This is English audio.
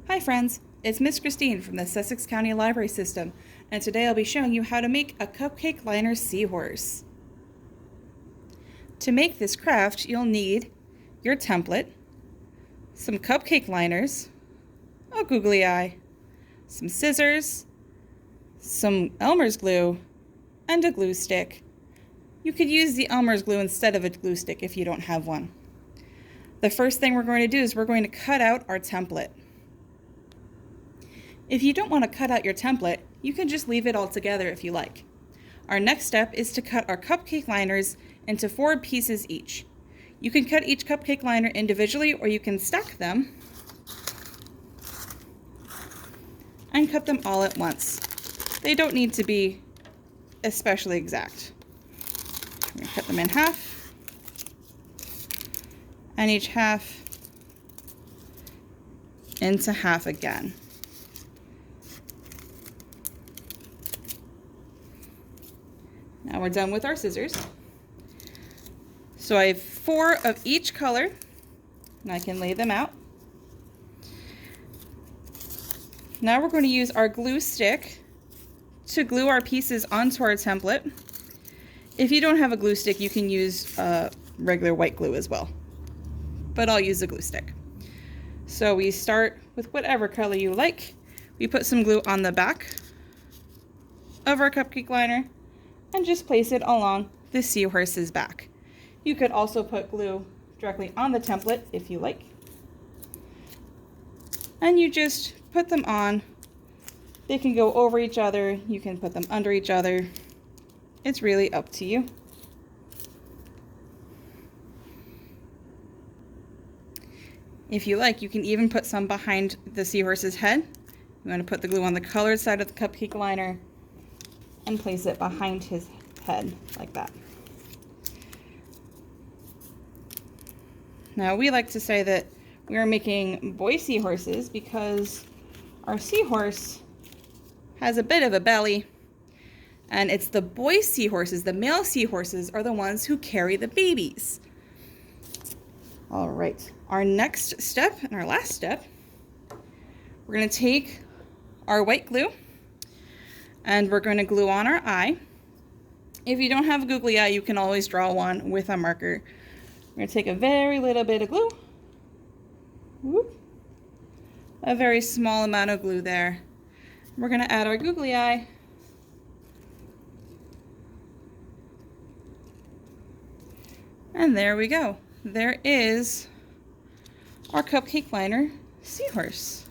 Hi friends, it's Miss Christine from the Sussex County Library System, and today I'll be showing you how to make a Cupcake Liner Seahorse. To make this craft, you'll need your template, some cupcake liners, a googly eye, some scissors, some Elmer's glue, and a glue stick. You could use the Elmer's glue instead of a glue stick if you don't have one. The first thing we're going to do is we're going to cut out our template. If you don't want to cut out your template, you can just leave it all together if you like. Our next step is to cut our cupcake liners into 4 pieces each. You can cut each cupcake liner individually, or you can stack them and cut them all at once. They don't need to be especially exact. I'm going to cut them in half, and each half into half again. Now we're done with our scissors. So I have 4 of each color, and I can lay them out. Now we're going to use our glue stick to glue our pieces onto our template. If you don't have a glue stick, you can use regular white glue as well, but I'll use a glue stick. So we start with whatever color you like. We put some glue on the back of our cupcake liner and just place it along the seahorse's back. You could also put glue directly on the template if you like. And you just put them on. They can go over each other. You can put them under each other. It's really up to you. If you like, you can even put some behind the seahorse's head. I'm going to put the glue on the colored side of the cupcake liner and place it behind his head like that. Now we like to say that we are making boy seahorses because our seahorse has a bit of a belly, and it's the boy seahorses, the male seahorses, are the ones who carry the babies. All right, our next step and our last step, we're going to take our white glue and we're going to glue on our eye. If you don't have a googly eye, you can always draw one with a marker. We're going to take a very little bit of glue. Whoop. A very small amount of glue there. We're going to add our googly eye. And there we go. There is our cupcake liner seahorse.